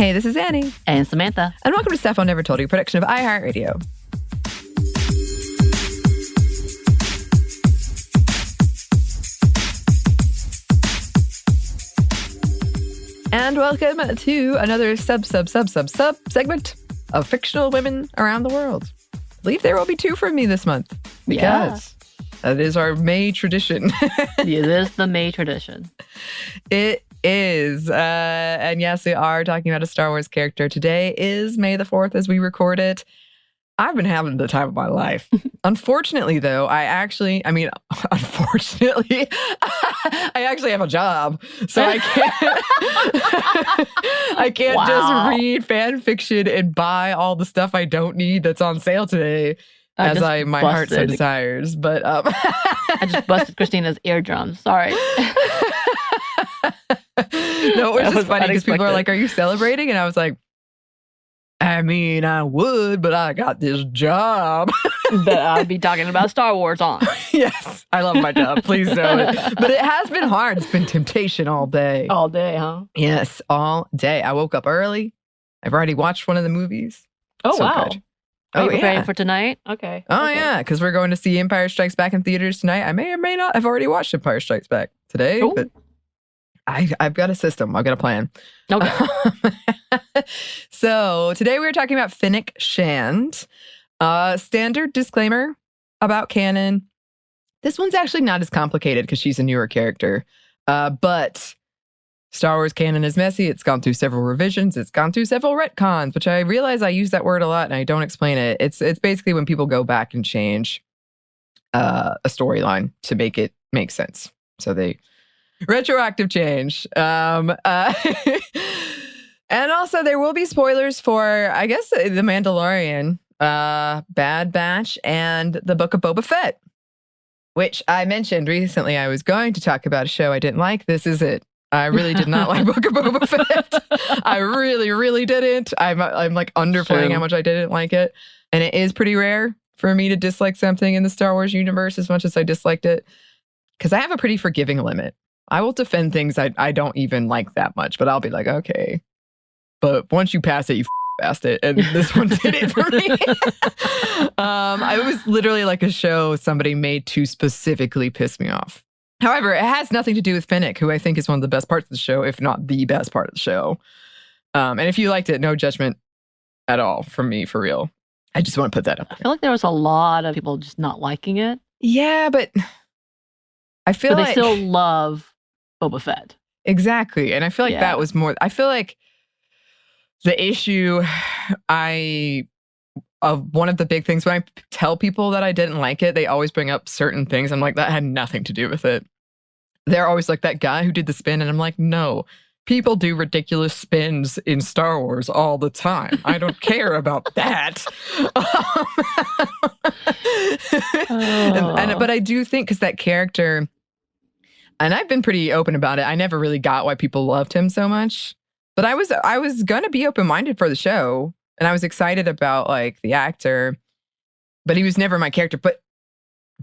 Hey, this is Anney. And Samantha. And welcome to Stuff I Never Told You, a production of iHeartRadio. And welcome to another sub segment of fictional women around the world. I believe there will be 2 from me this month. Because that is our May tradition. It is the May tradition. It is. And yes, we are talking about a Star Wars character. Today is May the 4th as we record it. I've been having the time of my life. Unfortunately, though, I actually have a job. So I can't just read fan fiction and buy all the stuff I don't need that's on sale today. My heart so desires. But I just busted Christina's eardrum. Sorry. No, it was just funny because people are like, "Are you celebrating?" And I was like, "I mean, I would, but I got this job that I'd be talking about Star Wars on." Yes, I love my job. Please don't. But it has been hard. It's been temptation all day. All day, huh? Yes, all day. I woke up early. I've already watched one of the movies. Oh, so wow. Good. Are you preparing for tonight? Okay. Yeah, because we're going to see Empire Strikes Back in theaters tonight. I may or may not have already watched Empire Strikes Back today, but I've got a system. I've got a plan. Okay. So today we're talking about Fennec Shand. Standard disclaimer about canon. This one's actually not as complicated because she's a newer character. But Star Wars canon is messy. It's gone through several revisions. It's gone through several retcons, which I realize I use that word a lot and I don't explain it. It's basically when people go back and change a storyline to make it make sense. So they retroactive change. And also there will be spoilers for, I guess, The Mandalorian, Bad Batch, and the Book of Boba Fett, which I mentioned recently I was going to talk about a show I didn't like. This is it. I really did not like Book of Boba Fett. I really, really didn't. I'm like underplaying how much I didn't like it. And it is pretty rare for me to dislike something in the Star Wars universe as much as I disliked it. Because I have a pretty forgiving limit. I will defend things I don't even like that much, but I'll be like, okay. But once you pass it, you past it. And this one did it for me. It was literally like a show somebody made to specifically piss me off. However, it has nothing to do with Fennec, who I think is one of the best parts of the show, if not the best part of the show. And if you liked it, no judgment at all from me, for real. I just want to put that up there. I feel like there was a lot of people just not liking it. Yeah, but I feel like they still love Boba Fett. Exactly. And I feel like that was more, I feel like the issue one of the big things when I tell people that I didn't like it, they always bring up certain things. I'm like, that had nothing to do with it. They're always like, that guy who did the spin. And I'm like, no, people do ridiculous spins in Star Wars all the time. I don't care about that. But I do think because that character, and I've been pretty open about it, I never really got why people loved him so much. But I was going to be open-minded for the show. And I was excited about like the actor, but he was never my character. But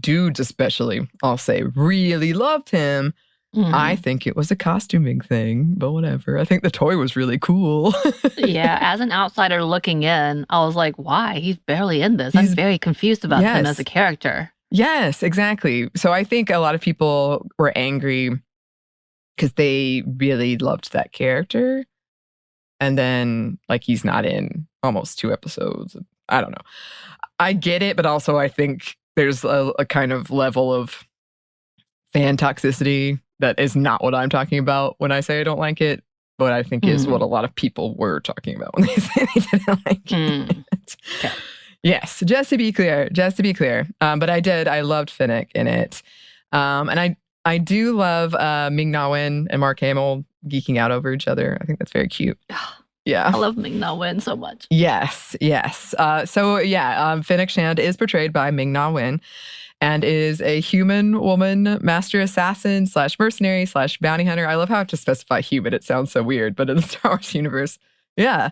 dudes especially, I'll say, really loved him. Mm-hmm. I think it was a costuming thing, but whatever. I think the toy was really cool. Yeah, as an outsider looking in, I was like, why? He's barely in this. I'm very confused about him as a character. Yes, exactly. So I think a lot of people were angry because they really loved that character. And then, like, he's not in almost 2 episodes. I don't know. I get it, but also I think there's a kind of level of fan toxicity that is not what I'm talking about when I say I don't like it, but I think is what a lot of people were talking about when they say they didn't like it. Okay. Yes, just to be clear. But I loved Fennec in it. And I do love Ming-Na Wen and Mark Hamill geeking out over each other. I think that's very cute. Yeah. I love Ming-Na Wen so much. Yes. Fennec Shand is portrayed by Ming-Na Wen and is a human woman, master assassin / mercenary / bounty hunter. I love how I have to specify human. It sounds so weird, but in the Star Wars universe, yeah.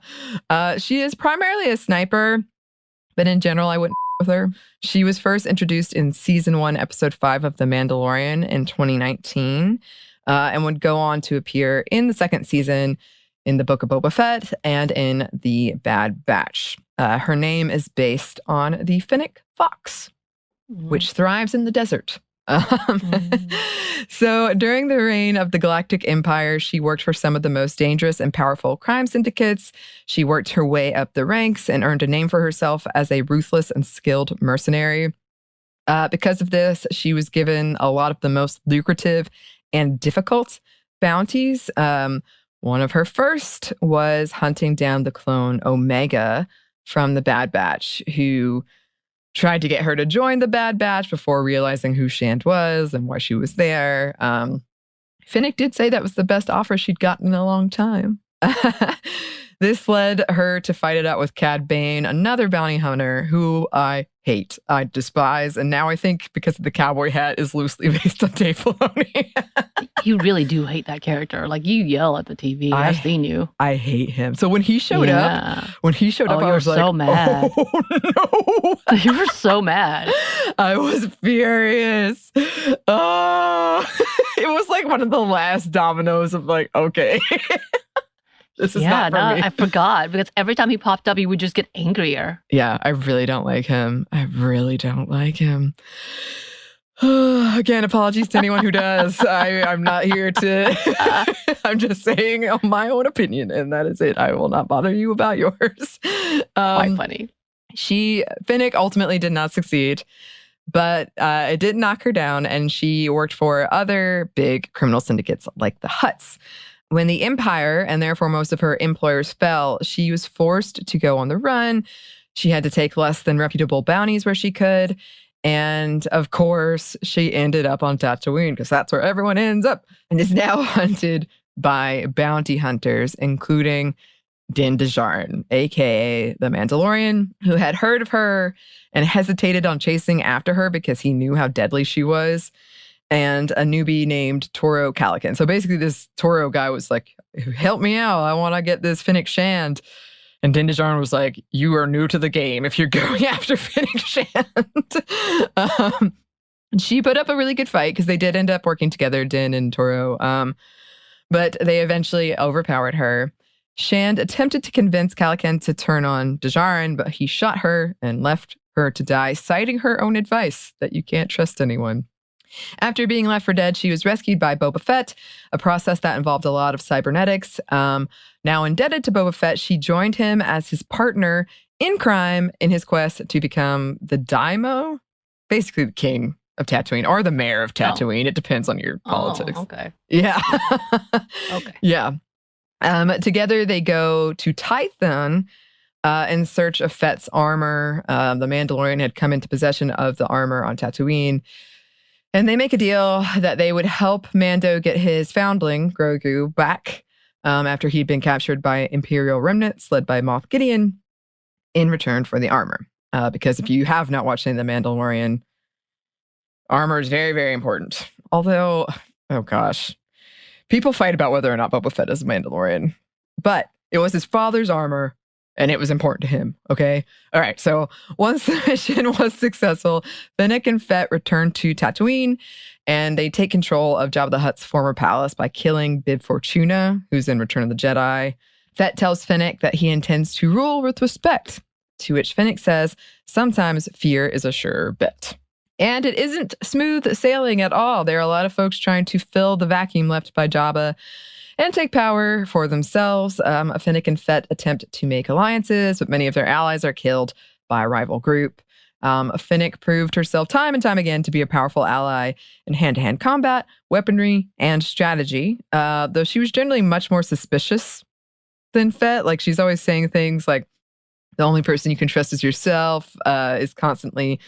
She is primarily a sniper, but in general, I wouldn't with her. She was first introduced in season 1, episode 5 of The Mandalorian in 2019, and would go on to appear in the second season in the Book of Boba Fett and in the Bad Batch. Her name is based on the Fennec fox, which thrives in the desert. So during the reign of the Galactic Empire, she worked for some of the most dangerous and powerful crime syndicates. She worked her way up the ranks and earned a name for herself as a ruthless and skilled mercenary. Because of this, she was given a lot of the most lucrative and difficult bounties. One of her first was hunting down the clone Omega from the Bad Batch, who tried to get her to join the Bad Batch before realizing who Shand was and why she was there. Fennec did say that was the best offer she'd gotten in a long time. This led her to fight it out with Cad Bane, another bounty hunter who I hate, I despise, and now I think because of the cowboy hat is loosely based on Dave Filoni. You really do hate that character. Like, you yell at the TV. I've seen you. I hate him. So when he showed up, I was so mad. Oh no. You were so mad. I was furious. Oh, it was like one of the last dominoes of like, okay. This is not for me. I forgot, because every time he popped up, he would just get angrier. Yeah, I really don't like him. Again, apologies to anyone who does. I'm not here to... I'm just saying my own opinion, and that is it. I will not bother you about yours. Quite funny. Fennec ultimately did not succeed, but it did knock her down, and she worked for other big criminal syndicates like the Hutts. When the Empire, and therefore most of her employers, fell, she was forced to go on the run. She had to take less than reputable bounties where she could. And of course, she ended up on Tatooine, because that's where everyone ends up, and is now hunted by bounty hunters, including Din Djarin, a.k.a. the Mandalorian, who had heard of her and hesitated on chasing after her because he knew how deadly she was, and a newbie named Toro Calican. So basically this Toro guy was like, help me out. I want to get this Fennec Shand. And Din Djarin was like, you are new to the game if you're going after Fennec Shand. She put up a really good fight because they did end up working together, Din and Toro. But they eventually overpowered her. Shand attempted to convince Calican to turn on Djarin, but he shot her and left her to die, citing her own advice that you can't trust anyone. After being left for dead, she was rescued by Boba Fett, a process that involved a lot of cybernetics. Now indebted to Boba Fett, she joined him as his partner in crime in his quest to become the Daimo, basically the king of Tatooine, or the mayor of Tatooine. It depends on your politics. Oh, okay. Yeah. Okay. Yeah. Together they go to Tython in search of Fett's armor. The Mandalorian had come into possession of the armor on Tatooine. And they make a deal that they would help Mando get his foundling, Grogu, back after he'd been captured by Imperial remnants led by Moff Gideon in return for the armor. Because if you have not watched any of The Mandalorian, armor is very, very important. Although, oh gosh, people fight about whether or not Boba Fett is a Mandalorian. But it was his father's armor, and it was important to him, okay? All right, so once the mission was successful, Fennec and Fett return to Tatooine, and they take control of Jabba the Hutt's former palace by killing Bib Fortuna, who's in Return of the Jedi. Fett tells Fennec that he intends to rule with respect, to which Fennec says, sometimes fear is a sure bet. And it isn't smooth sailing at all. There are a lot of folks trying to fill the vacuum left by Jabba and take power for themselves. Fennec and Fett attempt to make alliances, but many of their allies are killed by a rival group. Fennec proved herself time and time again to be a powerful ally in hand-to-hand combat, weaponry, and strategy, though she was generally much more suspicious than Fett. Like, she's always saying things like, the only person you can trust is yourself, is constantly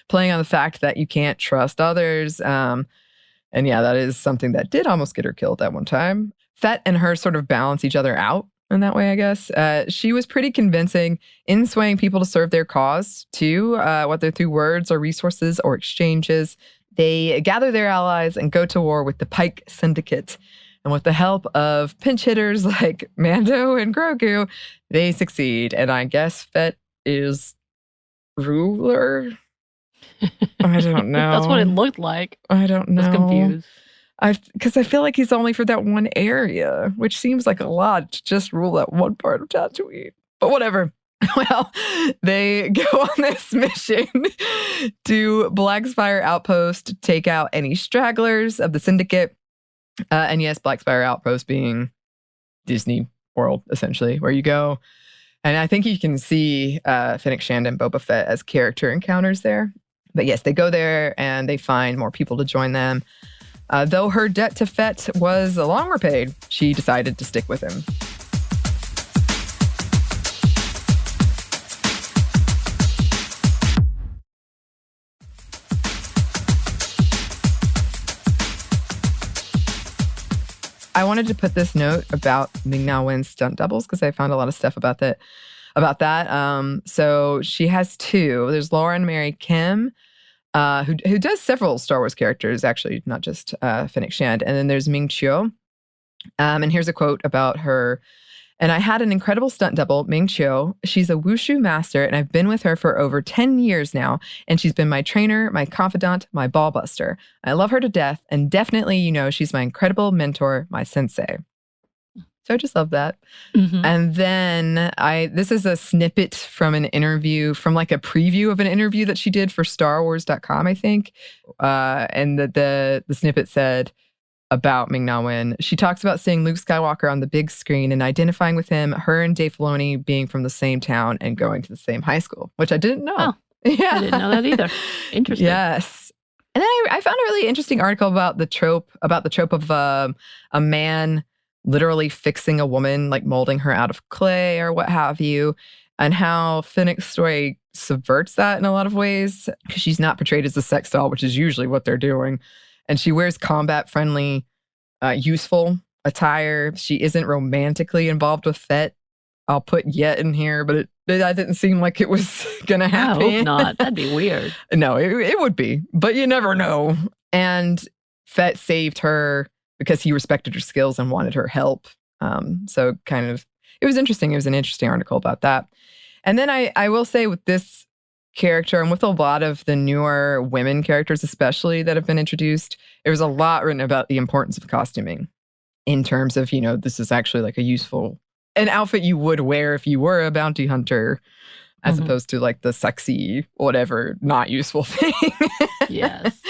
playing on the fact that you can't trust others. And yeah, that is something that did almost get her killed at one time. Fett and her sort of balance each other out in that way, I guess. She was pretty convincing in swaying people to serve their cause, too, whether through words or resources or exchanges. They gather their allies and go to war with the Pike Syndicate. And with the help of pinch hitters like Mando and Grogu, they succeed. And I guess Fett is ruler? I don't know. That's what it looked like. I don't know. I was confused. Because I feel like he's only for that one area, which seems like a lot to just rule that one part of Tatooine. But whatever. Well, they go on this mission to Blackspire Outpost to take out any stragglers of the Syndicate. And yes, Blackspire Outpost being Disney World, essentially, where you go. And I think you can see Fennec Shand and Boba Fett as character encounters there. But yes, they go there and they find more people to join them. Though her debt to Fett was long repaid, she decided to stick with him. I wanted to put this note about Ming-Na Wen's stunt doubles because I found a lot of stuff about that. So she has two. There's Lauren Mary Kim, who does several Star Wars characters, actually, not just Fennec Shand. And then there's Ming Chiu. And here's a quote about her. And I had an incredible stunt double, Ming Chiu. She's a wushu master, and I've been with her for over 10 years now. And she's been my trainer, my confidant, my ball buster. I love her to death. And definitely, she's my incredible mentor, my sensei. So I just love that. Mm-hmm. And then this is a snippet from an interview, from like a preview of an interview that she did for StarWars.com, I think. And the snippet said about Ming-Na Wen, she talks about seeing Luke Skywalker on the big screen and identifying with him, her and Dave Filoni being from the same town and going to the same high school, which I didn't know. Oh, yeah. I didn't know that either. Interesting. Yes. And then I found a really interesting article about the trope of a man literally fixing a woman, like molding her out of clay or what have you, and how Fennec's story subverts that in a lot of ways, because she's not portrayed as a sex doll, which is usually what they're doing. And she wears combat-friendly, useful attire. She isn't romantically involved with Fett. I'll put yet in here, but that didn't seem like it was going to happen. I hope not. That'd be weird. No, it would be, but you never know. And Fett saved her because he respected her skills and wanted her help. So kind of, it was interesting. It was an interesting article about that. And then I will say with this character and with a lot of the newer women characters, especially that have been introduced, there was a lot written about the importance of costuming in terms of, this is actually like an outfit you would wear if you were a bounty hunter, as opposed to like the sexy, whatever, not useful thing. Yes.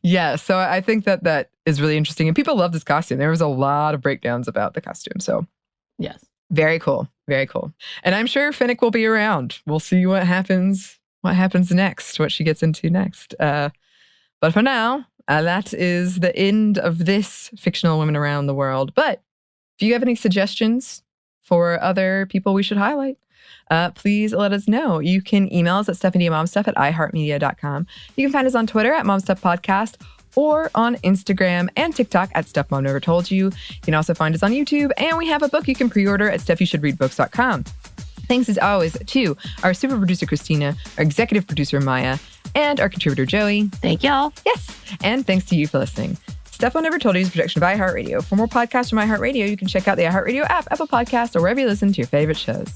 Yeah. So I think that is really interesting. And people love this costume. There was a lot of breakdowns about the costume. So yes. Very cool. Very cool. And I'm sure Fennec will be around. We'll see what happens next, what she gets into next. But for now, that is the end of this Fictional Women Around the World. But if you have any suggestions for other people we should highlight, please let us know. You can email us at stephandiamomstuff@iheartmedia.com. You can find us on Twitter at momstuffpodcast or on Instagram and TikTok at Stuff Mom Never Told You. You can also find us on YouTube, and we have a book you can pre-order at stuffyoushouldreadbooks.com. Thanks as always to our super producer, Christina, our executive producer, Maya, and our contributor, Joey. Thank y'all. Yes. And thanks to you for listening. Stuff Mom Never Told You is a production of iHeartRadio. For more podcasts from iHeartRadio, you can check out the iHeartRadio app, Apple Podcasts, or wherever you listen to your favorite shows.